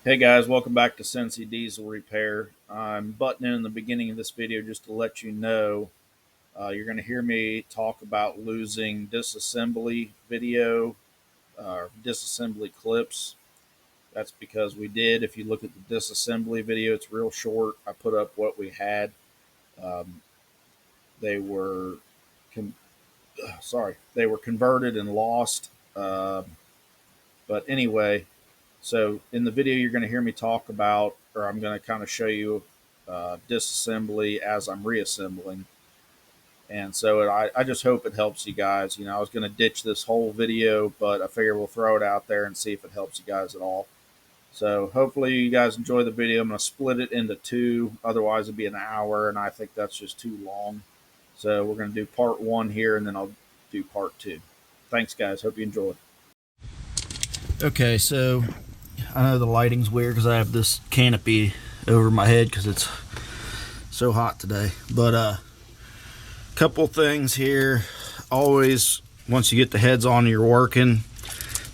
Hey guys, welcome back to Cincy Diesel Repair. I'm butting in the beginning of this video just to let you know you're going to hear me talk about losing disassembly video or disassembly clips. That's because we did. If you look at the disassembly video, it's real short. I put up what we had. Um, they were they were converted and lost. But anyway, so in the video, you're going to hear me talk about, or I'm going to kind of show you disassembly as I'm reassembling. And so I just hope it helps you guys. You know, I was going to ditch this whole video, but I figure we'll throw it out there and see if it helps you guys at all. So hopefully you guys enjoy the video. I'm going to split it into two. Otherwise, it'd be an hour, and I think that's just too long. So we're going to do part one here, and then I'll do part two. Thanks, guys. Hope you enjoy. Okay, so I know the lighting's weird because I have this canopy over my head because it's so hot today. But a couple things here. Always, once you get the heads on, you're working,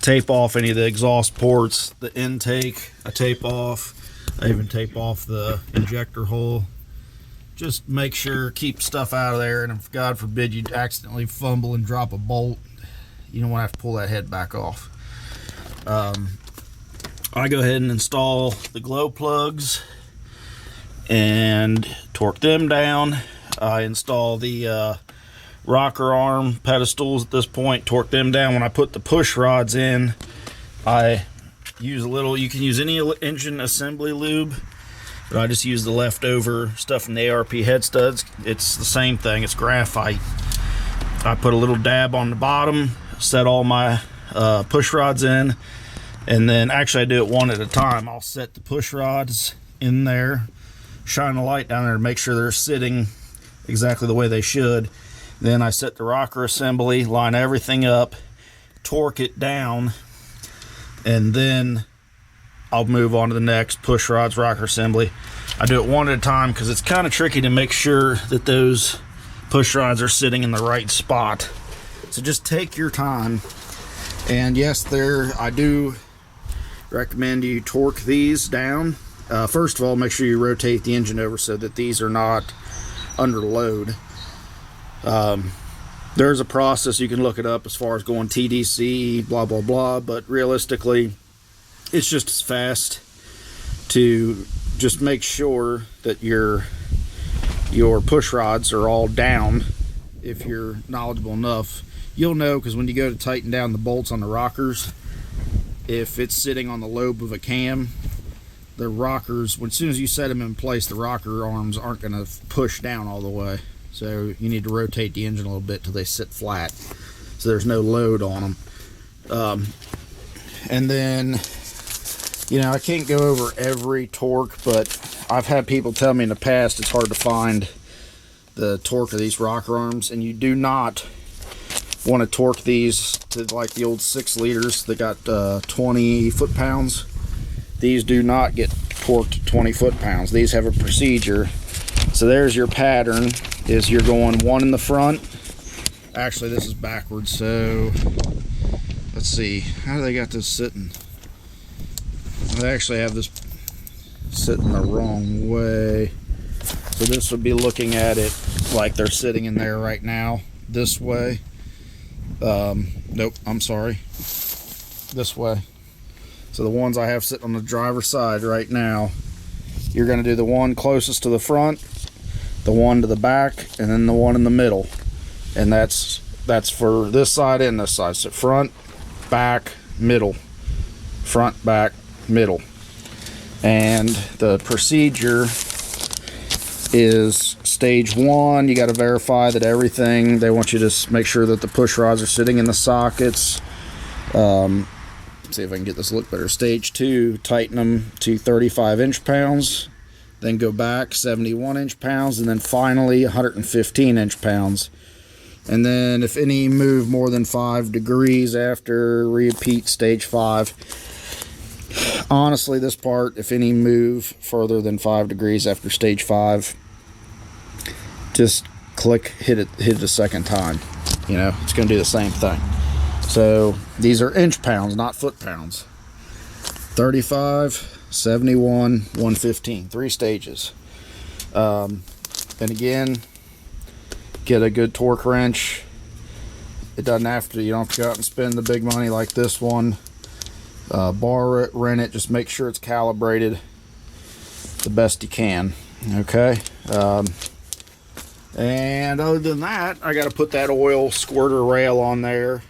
tape off any of the exhaust ports, the intake, I tape off. I even tape off the injector hole. Just make sure, keep stuff out of there, and if God forbid you accidentally fumble and drop a bolt, you don't want to have to pull that head back off. I go ahead and install the glow plugs and torque them down. I install the rocker arm pedestals at this point, torque them down. When I put the push rods in, I use a little, you can use any engine assembly lube, but I just use the leftover stuff from the ARP head studs. It's the same thing, it's graphite. I put a little dab on the bottom, set all my push rods in, and then actually I do it one at a time. I'll set the push rods in there, shine a light down there to make sure they're sitting exactly the way they should. Then I set the rocker assembly, line everything up, torque it down, and then I'll move on to the next push rods, rocker assembly. I do it one at a time because it's kind of tricky to make sure that those push rods are sitting in the right spot. So just take your time. And yes, I do recommend you torque these down. First of all, make sure you rotate the engine over so that these are not under load. There's a process, you can look it up as far as going TDC, blah, blah, blah, but realistically, it's just as fast to just make sure that your push rods are all down. If you're knowledgeable enough, you'll know, because when you go to tighten down the bolts on the rockers, if it's sitting on the lobe of a cam, the rockers, as soon as you set them in place, the rocker arms aren't going to push down all the way. So you need to rotate the engine a little bit till they sit flat, so there's no load on them. And then, you know, I can't go over every torque, but I've had people tell me in the past it's hard to find the torque of these rocker arms, and you do not want to torque these to like the old 6 liters that got 20 foot-pounds. These do not get torqued to 20 foot-pounds. These have a procedure. So there's your pattern, is you're going one in the front. Actually, this is backwards, so let's see, how do they got this sitting? They actually have this sitting the wrong way. So this would be looking at it like they're sitting in there right now, this way. Nope, I'm sorry, this way. So the ones I have sitting on the driver's side right now, you're going to do the one closest to the front, the one to the back, and then the one in the middle. And that's for this side and this side. So front, back, middle, front, back, middle. And the procedure is stage 1, you got to verify that everything, they want you to make sure that the push rods are sitting in the sockets. See if I can get this to look better. Stage 2, tighten them to 35 inch-pounds, then go back 71 inch-pounds, and then finally 115 inch-pounds. And then if any move more than 5 degrees after, repeat stage 5. Honestly, this part, if any move further than 5 degrees after stage 5, just hit it a second time. You know, it's going to do the same thing. So these are inch pounds, not foot pounds. 35, 71, 115, 3 stages. And again, get a good torque wrench. It doesn't have to, you don't have to go out and spend the big money like this one. Borrow it, rent it, just make sure it's calibrated the best you can. Okay. And other than that, I got to put that oil squirter rail on there,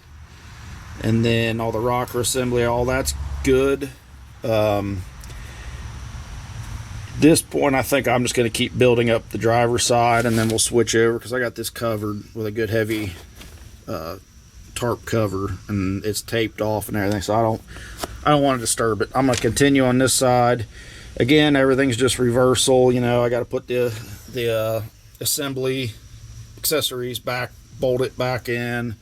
and then all the rocker assembly, all that's good. This point, I think I'm just going to keep building up the driver's side, and then we'll switch over, because I got this covered with a good heavy tarp cover, and it's taped off and everything, so I don't want to disturb it. I'm going to continue on this side. Again, everything's just reversal. You know, I got to put the assembly accessories back, bolt it back in,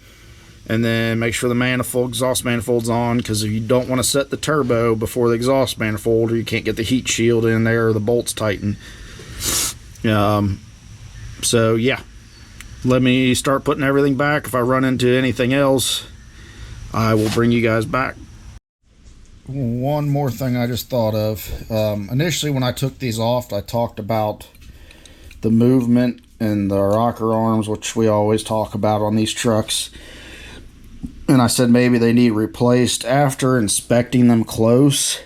and then make sure the exhaust manifold's on, because if you don't want to set the turbo before the exhaust manifold, or you can't get the heat shield in there, or the bolts tighten. So yeah, let me start putting everything back. If I run into anything else, I will bring you guys back. One more thing I just thought of. Initially when I took these off, I talked about the movement and the rocker arms, which we always talk about on these trucks, and I said maybe they need replaced. After inspecting them close,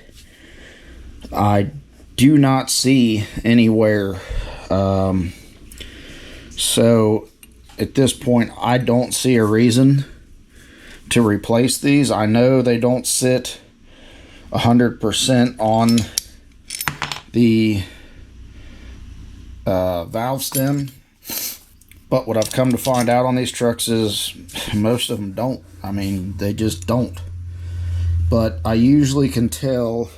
I do not see anywhere. So at this point, I don't see a reason to replace these. I know they don't sit 100% on the valve stem, but what I've come to find out on these trucks is most of them don't. I mean, they just don't. But I usually can tell,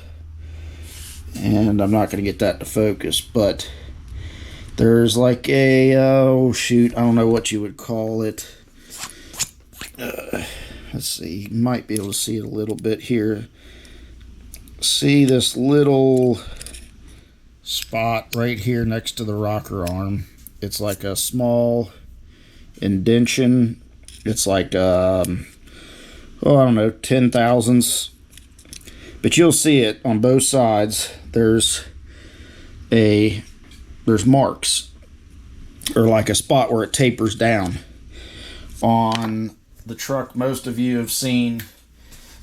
and I'm not going to get that to focus, but there's like a, oh shoot, I don't know what you would call it. Let's see, you might be able to see it a little bit here. See this little spot right here next to the rocker arm? It's like a small indentation. It's like I don't know, 10 thousandths, but you'll see it on both sides. There's marks, or like a spot where it tapers down. On the truck most of you have seen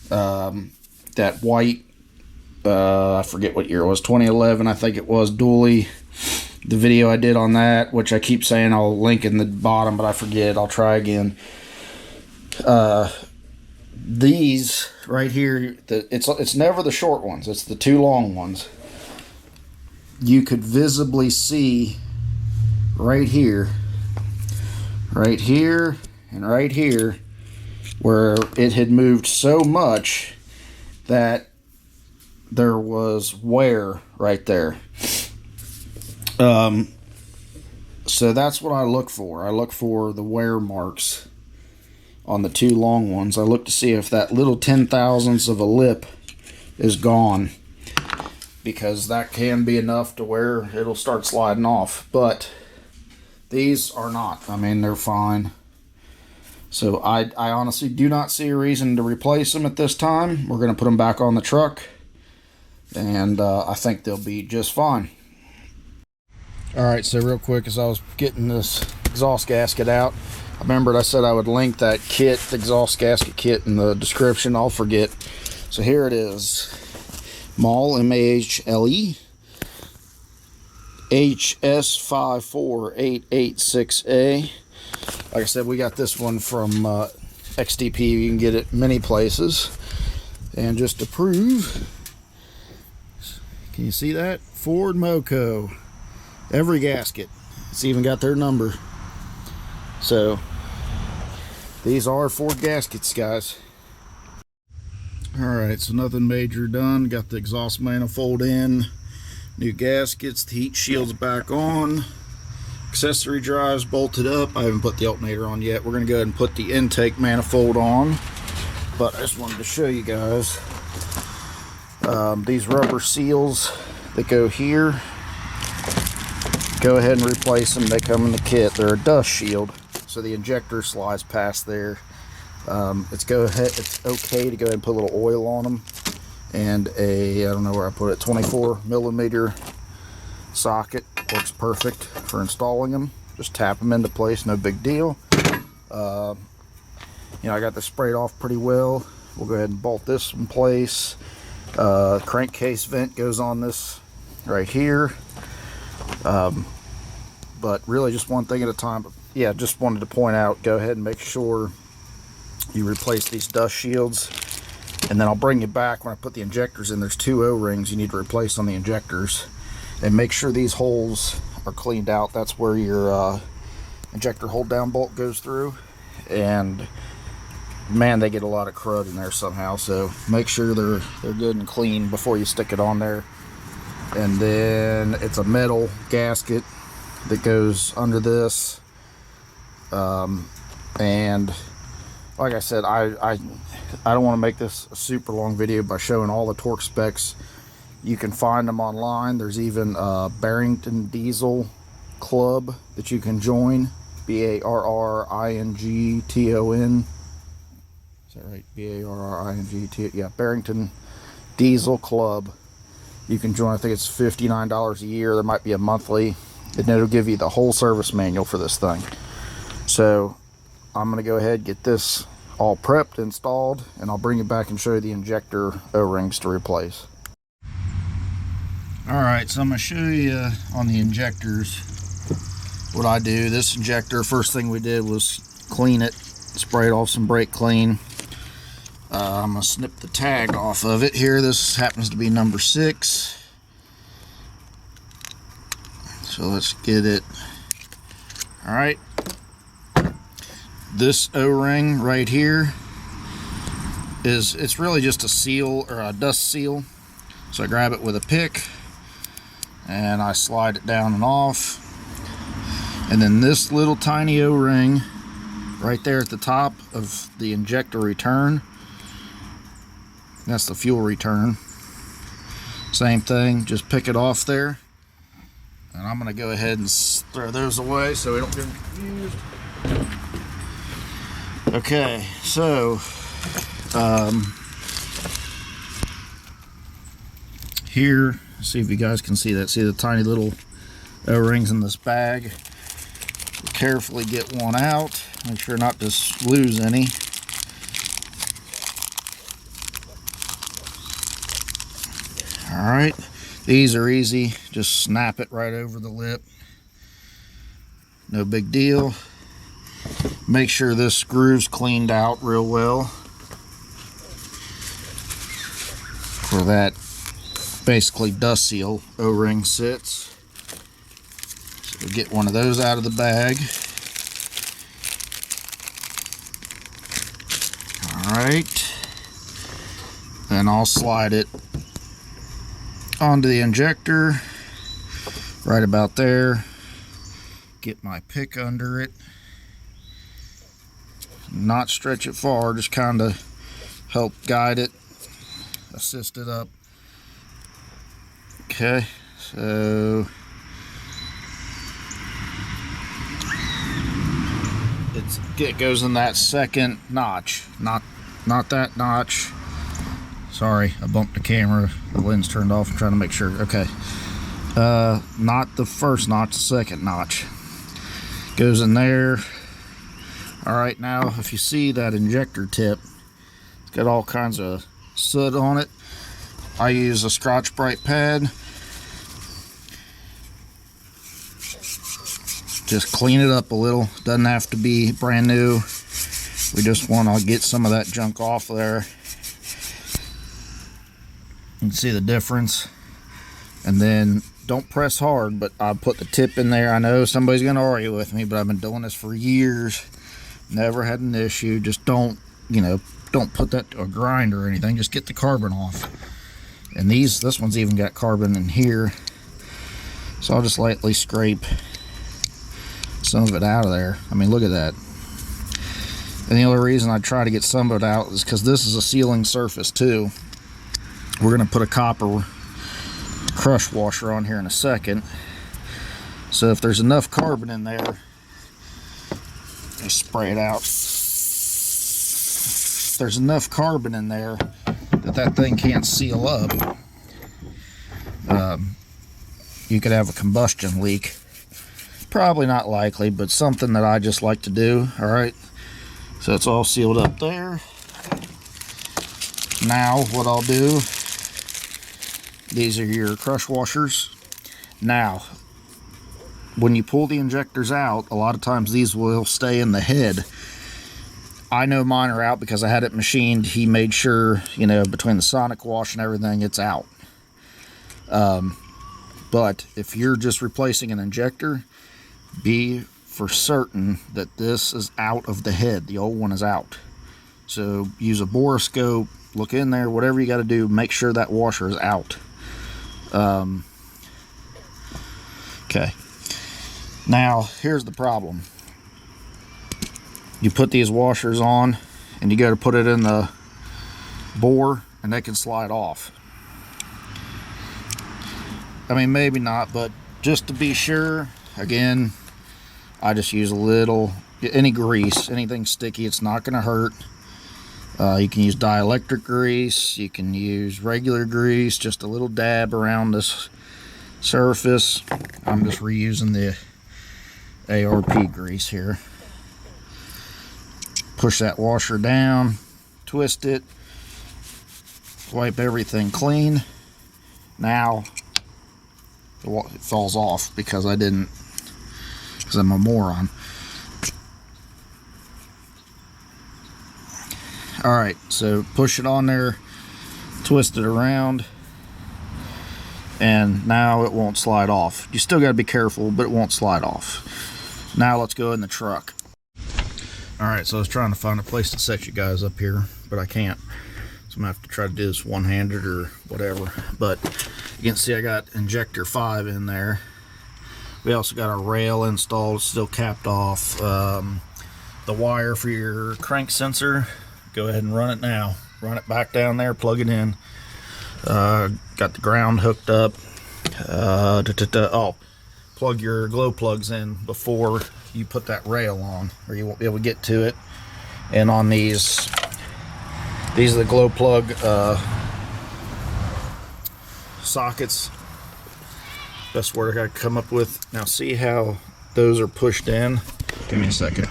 that white, I forget what year it was, 2011 I think it was, dually. The video I did on that, which I keep saying I'll link in the bottom, but I forget. I'll try again. These right here, it's never the short ones, it's the two long ones. You could visibly see right here, and right here, where it had moved so much that there was wear right there. So that's what I look for. I look for the wear marks on the two long ones. I look to see if that little 10 thousandths of a lip is gone, because that can be enough to where it'll start sliding off. But these are not. I mean, they're fine. So I honestly do not see a reason to replace them at this time. We're going to put them back on the truck, and I think they'll be just fine. Alright, so real quick, as I was getting this exhaust gasket out, I remembered I said I would link that kit, the exhaust gasket kit, in the description. I'll forget. So here it is. MAHLE, M-A-H-L-E, HS54886A. Like I said, we got this one from XTP. You can get it many places. And just to prove, can you see that? Ford Moco. Every gasket. It's even got their number. So these are Ford gaskets, guys. Alright, so nothing major done. Got the exhaust manifold in, new gaskets, the heat shield's back on, accessory drives bolted up. I haven't put the alternator on yet. We're going to go ahead and put the intake manifold on, but I just wanted to show you guys these rubber seals that go here. Go ahead and replace them. They come in the kit. They're a dust shield, so the injector slides past there. It's okay to go ahead and put a little oil on them and a, I don't know where I put it, 24mm socket. Works perfect for installing them. Just tap them into place, no big deal. You know, I got this sprayed off pretty well. We'll go ahead and bolt this in place. Crankcase vent goes on this right here. But really just one thing at a time. But yeah, just wanted to point out, go ahead and make sure you replace these dust shields. And then I'll bring you back when I put the injectors in. There's 2 O-rings you need to replace on the injectors. And make sure these holes are cleaned out. That's where your injector hold down bolt goes through. And man, they get a lot of crud in there somehow, so make sure they're good and clean before you stick it on there. And then it's a metal gasket that goes under this, and like I said, I don't want to make this a super long video by showing all the torque specs. You can find them online. There's even a Barrington Diesel Club that you can join, Barrington. Is that right? Barrington, yeah, Barrington Diesel Club. You can join. I think it's $59 a year. There might be a monthly, and it'll give you the whole service manual for this thing. So I'm going to go ahead and get this all prepped, installed, and I'll bring you back and show you the injector O-rings to replace. Alright, so I'm going to show you on the injectors what I do. This injector, first thing we did was clean it, spray it off some brake clean. I'm going to snip the tag off of it here. This happens to be number 6. So let's get it. Alright. This O-ring right here it's really just a seal, or a dust seal. So I grab it with a pick and I slide it down and off. And then this little tiny O-ring right there at the top of the injector return, that's the fuel return. Same thing, just pick it off there. And I'm going to go ahead and throw those away so we don't get confused. Okay, so here, see if you guys can see that. See the tiny little O-rings in this bag. Carefully get one out. Make sure not to lose any. Alright, these are easy. Just snap it right over the lip. No big deal. Make sure this screw's cleaned out real well, where that basically dust seal O-ring sits. So get one of those out of the bag. Alright, then I'll slide it onto the injector right about there. Get my pick under it, not stretch it far, just kind of help guide it, assist it up. Okay, so it goes in that second notch, not that notch. Sorry, I bumped the camera. The lens turned off. I'm trying to make sure. Okay. Not the first notch, the second notch. Goes in there. Alright, now if you see that injector tip, it's got all kinds of soot on it. I use a Scotch-Brite pad. Just clean it up a little. Doesn't have to be brand new. We just want to get some of that junk off there. You can see the difference. And then don't press hard, but I put the tip in there. I know somebody's going to argue with me, but I've been doing this for years. Never had an issue. Just don't put that to a grind or anything. Just get the carbon off. And this one's even got carbon in here. So I'll just lightly scrape some of it out of there. I mean, look at that. And the only reason I try to get some of it out is because this is a sealing surface too. We're going to put a copper crush washer on here in a second. So if there's enough carbon in there, just spray it out. If there's enough carbon in there that that thing can't seal up, you could have a combustion leak. Probably not likely, but something that I just like to do. All right, so it's all sealed up there. Now what I'll do, these are your crush washers. Now when you pull the injectors out, a lot of times these will stay in the head. I know mine are out because I had it machined. He made sure, you know, between the sonic wash and everything, it's out. But if you're just replacing an injector, be for certain that this is out of the head. The old one is out. So use a borescope, look in there, whatever you got to do, make sure that washer is out. Okay. Now, here's the problem. You put these washers on, and you got to put it in the bore, and they can slide off. I mean, maybe not, but just to be sure, again, I just use a little, any grease, anything sticky, it's not going to hurt. You can use dielectric grease, you can use regular grease, just a little dab around this surface. I'm just reusing the ARP grease here. Push that washer down, twist it, wipe everything clean. Now it falls off because I didn't, because I'm a moron. Alright, so push it on there, twist it around, and now it won't slide off. You still got to be careful, but it won't slide off. Now let's go in the truck. Alright, so I was trying to find a place to set you guys up here, but I can't. So I'm going to have to try to do this one-handed or whatever. But you can see I got injector 5 in there. We also got our rail installed, still capped off. The wire for your crank sensor, go ahead and run it now. Run it back down there, plug it in. Got the ground hooked up. Oh, plug your glow plugs in before you put that rail on, or you won't be able to get to it. And on these are the glow plug sockets. Best word I could come up with. Now see how those are pushed in? Give me a second.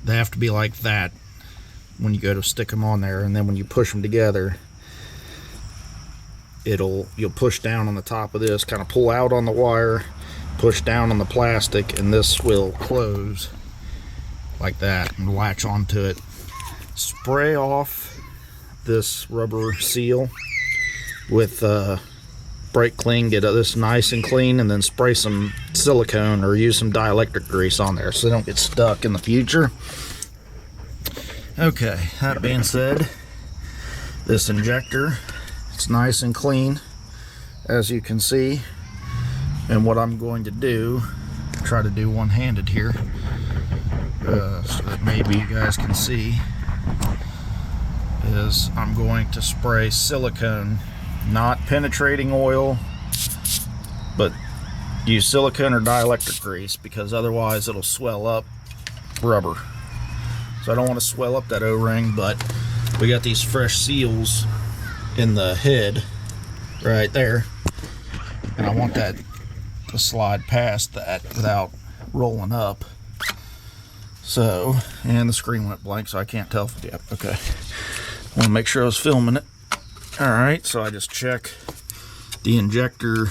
They have to be like that when you go to stick them on there, and then when you push them together, you'll push down on the top of this, kind of pull out on the wire, push down on the plastic, and this will close like that and latch onto it. Spray off this rubber seal with brake clean, get this nice and clean, and then spray some silicone or use some dielectric grease on there so they don't get stuck in the future. Okay, that being said, this injector, it's nice and clean, as you can see. And what I'm going to do, try to do one-handed here, so that maybe you guys can see, is I'm going to spray silicone, not penetrating oil, but use silicone or dielectric grease, because otherwise it'll swell up rubber. So I don't want to swell up that O-ring, but we got these fresh seals in the head right there, and I want that to slide past that without rolling up. So, and the screen went blank, so I can't tell if, yep, okay. I want to make sure I was filming it. Alright, so I just check the injector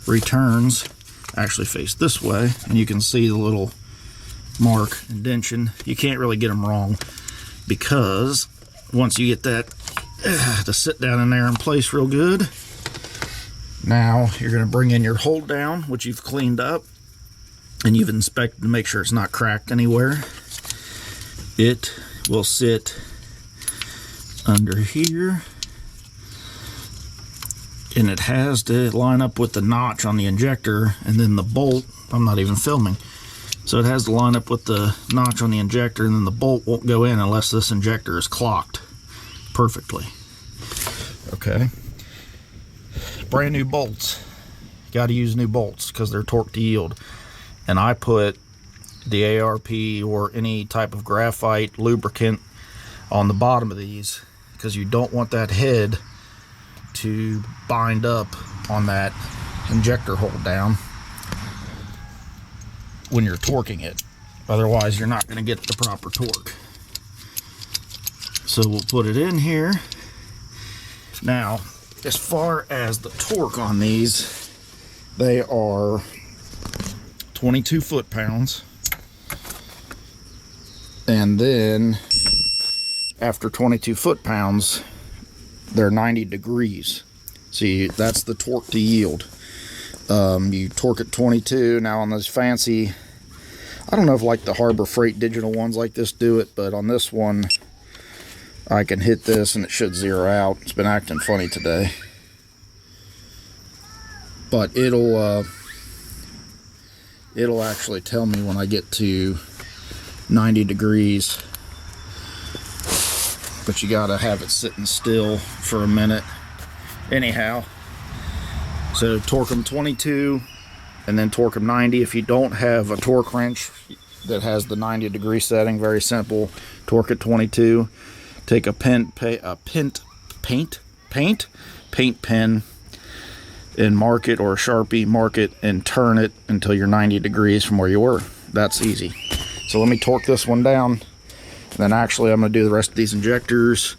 returns actually face this way, and you can see the little mark indention. You can't really get them wrong, because once you get that to sit down in there in place real good, now you're going to bring in your hold down, which you've cleaned up and you've inspected to make sure it's not cracked anywhere. It will sit under here, and it has to line up with the notch on the injector, and then the bolt, I'm not even filming, so it has to line up with the notch on the injector, and then the bolt won't go in unless this injector is clocked perfectly. Okay, brand new bolts, got to use new bolts because they're torque to yield. And I put the ARP or any type of graphite lubricant on the bottom of these, because you don't want that head to bind up on that injector hold down when you're torquing it. Otherwise, you're not going to get the proper torque. So we'll put it in here. Now, as far as the torque on these, they are 22 foot-pounds. And then after 22 foot-pounds, they're 90 degrees. See, that's the torque to yield. You torque at 22. Now on those fancy, I don't know if like the Harbor Freight digital ones like this do it, but on this one, I can hit this and it should zero out. It's been acting funny today. But it'll actually tell me when I get to 90 degrees. But you gotta have it sitting still for a minute. Anyhow, so torque them 22 and then torque them 90. If you don't have a torque wrench that has the 90 degree setting, very simple, torque at 22. Take a paint pen and mark it, or a Sharpie, mark it and turn it until you're 90 degrees from where you were. That's easy. So let me torque this one down, and then actually I'm going to do the rest of these injectors,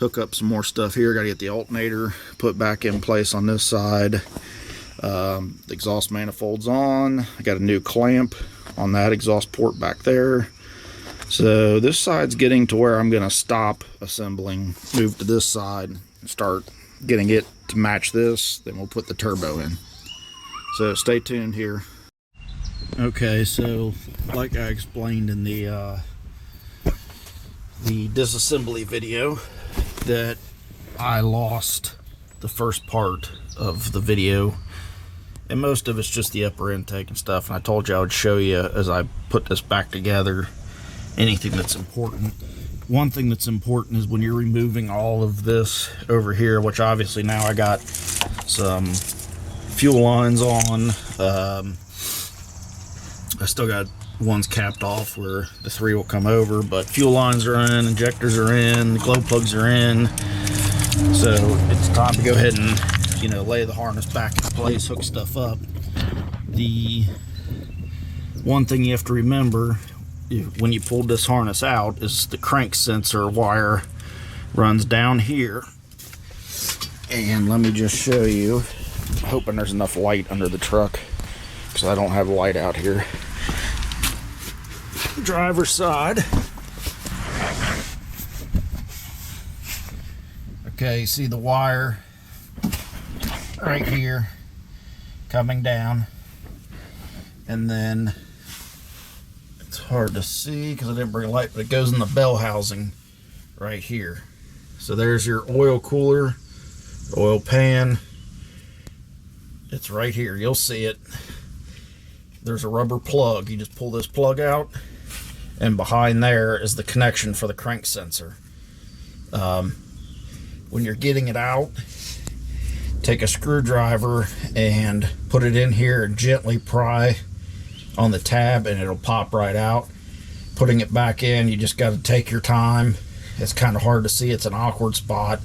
hook up some more stuff here. Got to get the alternator put back in place on this side. The exhaust manifold's on. I got a new clamp on that exhaust port back there. So this side's getting to where I'm going to stop assembling, move to this side, and start getting it to match this. Then we'll put the turbo in. So stay tuned here. Okay, so like I explained in the disassembly video, that I lost the first part of the video, and most of it's just the upper intake and stuff, and I told you I would show you as I put this back together anything that's important. One thing that's important is when you're removing all of this over here, which obviously now I got some fuel lines on. I still got ones capped off where the 3 will come over, but fuel lines are in, injectors are in, the glow plugs are in. So it's time to go ahead and, you know, lay the harness back in place, hook stuff up. The one thing you have to remember when you pull this harness out is the crank sensor wire runs down here. And let me just show you, hoping there's enough light under the truck because I don't have light out here. Driver's side. Okay, you see the wire right here coming down, and then it's hard to see because I didn't bring a light, but it goes in the bell housing right here. So there's your oil cooler, oil pan. It's right here. You'll see it. There's a rubber plug. You just pull this plug out, and behind there is the connection for the crank sensor. When you're getting it out, take a screwdriver and put it in here and gently pry on the tab, and it'll pop right out. Putting it back in, you just got to take your time. It's kind of hard to see. It's an awkward spot,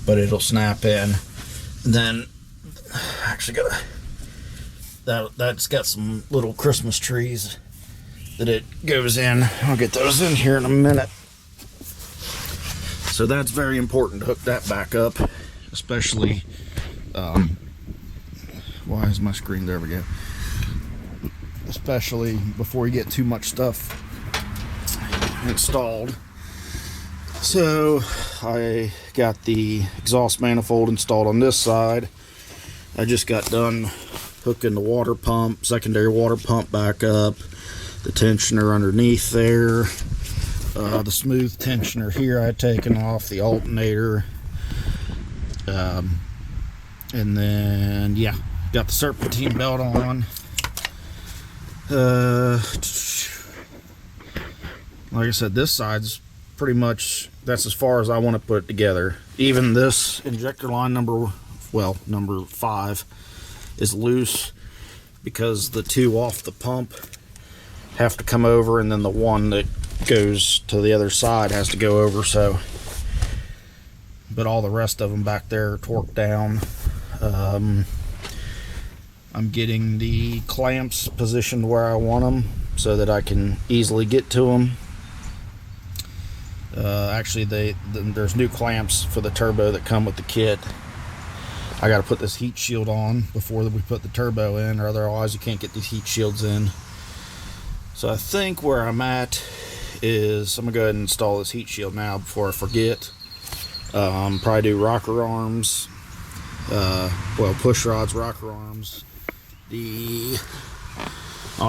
but it'll snap in. And then actually that's got some little Christmas trees that it goes in. I'll get those in here in a minute. So that's very important to hook that back up, especially why is my screen, there we go, especially before you get too much stuff installed. So I got the exhaust manifold installed on this side. I just got done hooking the water pump, secondary water pump back up, the tensioner underneath there, the smooth tensioner here I had taken off, the alternator, and then yeah, got the serpentine belt on. Like I said, this side's pretty much, that's as far as I want to put it together. Even this injector line number 5 is loose because the 2 off the pump have to come over, and then the one that goes to the other side has to go over, so. But all the rest of them back there are torqued down. I'm getting the clamps positioned where I want them so that I can easily get to them. Actually, there's new clamps for the turbo that come with the kit. I got to put this heat shield on before we put the turbo in, or otherwise you can't get these heat shields in. So I think where I'm at is I'm gonna go ahead and install this heat shield now before I forget. Probably do rocker arms, well, push rods, rocker arms. I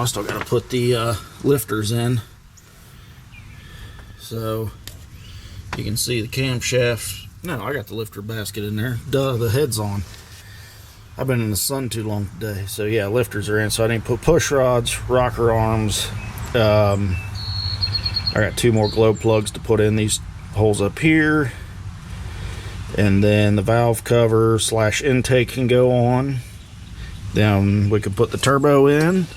still got to put the lifters in. So you can see the camshaft. No, I got the lifter basket in there. Duh, the head's on. I've been in the sun too long today. So yeah, lifters are in. So I need to put push rods, rocker arms. I got 2 more glow plugs to put in these holes up here. And then the valve cover / intake can go on. Then we can put the turbo in.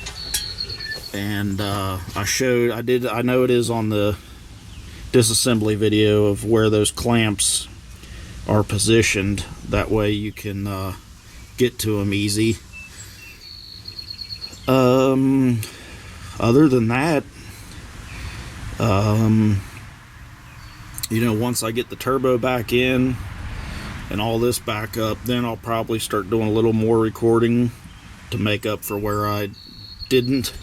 And I know it is on the disassembly video of where those clamps are positioned. That way you can get to them easy. Other than that, once I get the turbo back in and all this back up, then I'll probably start doing a little more recording to make up for where I didn't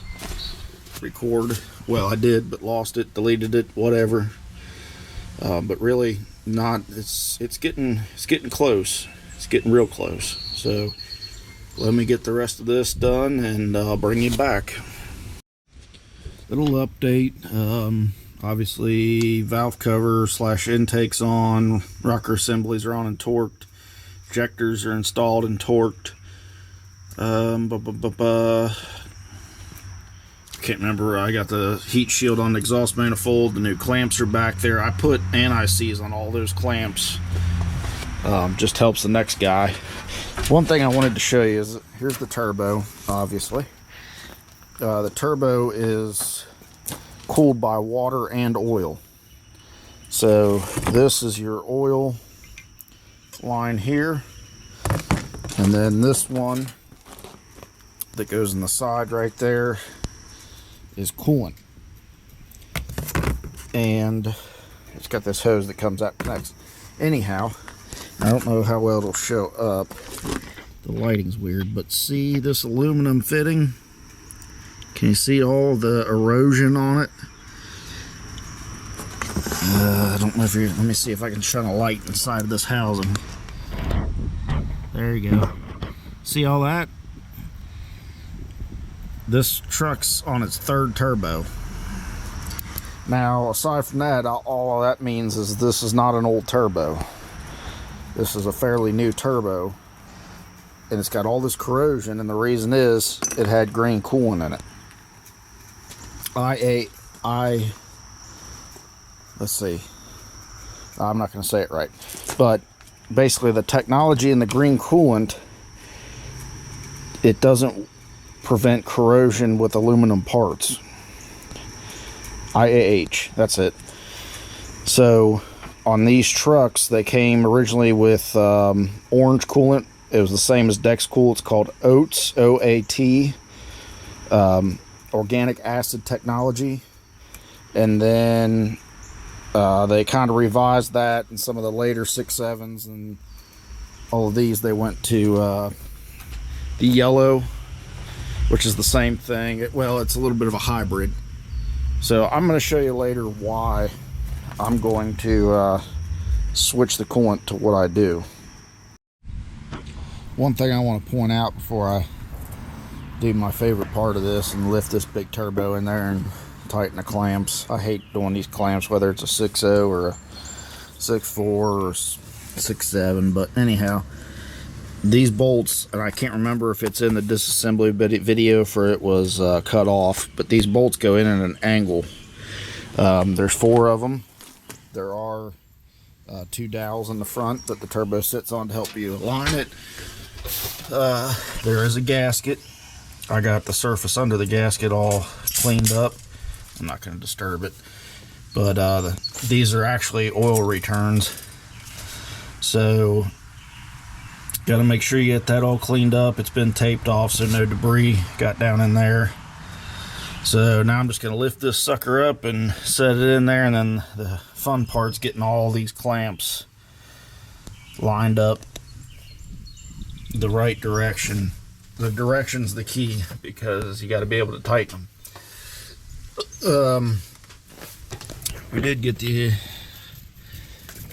record. Well, I did, but lost it, deleted it, whatever. But really not. It's getting close. It's getting real close. So let me get the rest of this done, and I'll bring you back. Little update. Obviously, valve cover / intakes on. Rocker assemblies are on and torqued. Injectors are installed and torqued. Can't remember. I got the heat shield on the exhaust manifold. The new clamps are back there. I put anti-seize on all those clamps. Just helps the next guy. One thing I wanted to show you is, here's the turbo, obviously. The turbo is cooled by water and oil. So this is your oil line here, and then this one that goes in the side right there is coolant, and it's got this hose that comes out next. Anyhow, I don't know how well it'll show up. The lighting's weird, but see this aluminum fitting? Can you see all the erosion on it? I don't know if you. Let me see if I can shine a light inside of this housing. There you go. See all that? This truck's on its 3rd turbo. Now, aside from that, all that means is this is not an old turbo. This is a fairly new turbo, and it's got all this corrosion, and the reason is it had green coolant in it. Let's see. I'm not going to say it right, but basically the technology in the green coolant, it doesn't prevent corrosion with aluminum parts. IAH, that's it. So on these trucks, they came originally with orange coolant. It was the same as Dexcool. It's called OAT, OAT, organic acid technology. And then they kind of revised that, and some of the later 6.7s and all of these, they went to the yellow, which is the same thing. Well, it's a little bit of a hybrid. So I'm going to show you later why I'm going to switch the coolant to what I do. One thing I want to point out before I do my favorite part of this and lift this big turbo in there and tighten the clamps. I hate doing these clamps, whether it's a 6.0 or a 6.4 or 6.7, but anyhow, these bolts, and I can't remember if it's in the disassembly video for it was cut off, but these bolts go in at an angle. There's 4 of them. There are 2 dowels in the front that the turbo sits on to help you align it. There is a gasket. I got the surface under the gasket all cleaned up. I'm not going to disturb it. but these are actually oil returns. So got to make sure you get that all cleaned up. It's been taped off so no debris got down in there. So now I'm just going to lift this sucker up and set it in there, and then the fun part's getting all these clamps lined up the right direction. The direction's the key, because you got to be able to tighten them. We did get the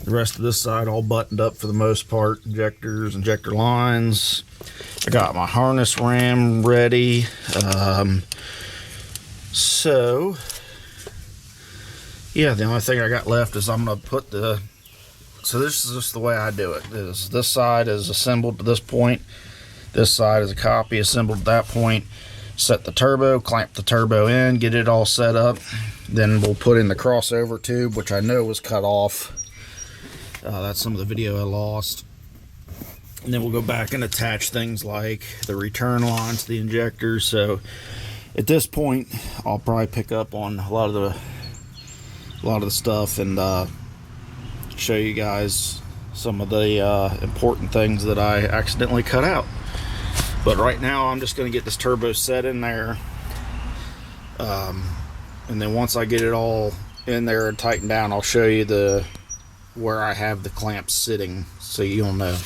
rest of this side all buttoned up for the most part. Injectors, injector lines. I got my harness ram ready. So yeah, the only thing I got left is I'm going to put the... So this is just the way I do it. This side is assembled to this point. This side is a copy assembled at that point. Set the turbo, clamp the turbo in, get it all set up. Then we'll put in the crossover tube, which I know was cut off. That's some of the video I lost. And then we'll go back and attach things like the return line to the injector. So at this point, I'll probably pick up on a lot of the stuff and show you guys some of the important things that I accidentally cut out. But right now I'm just going to get this turbo set in there, and then once I get it all in there and tightened down, I'll show you where I have the clamps sitting, so you'll know.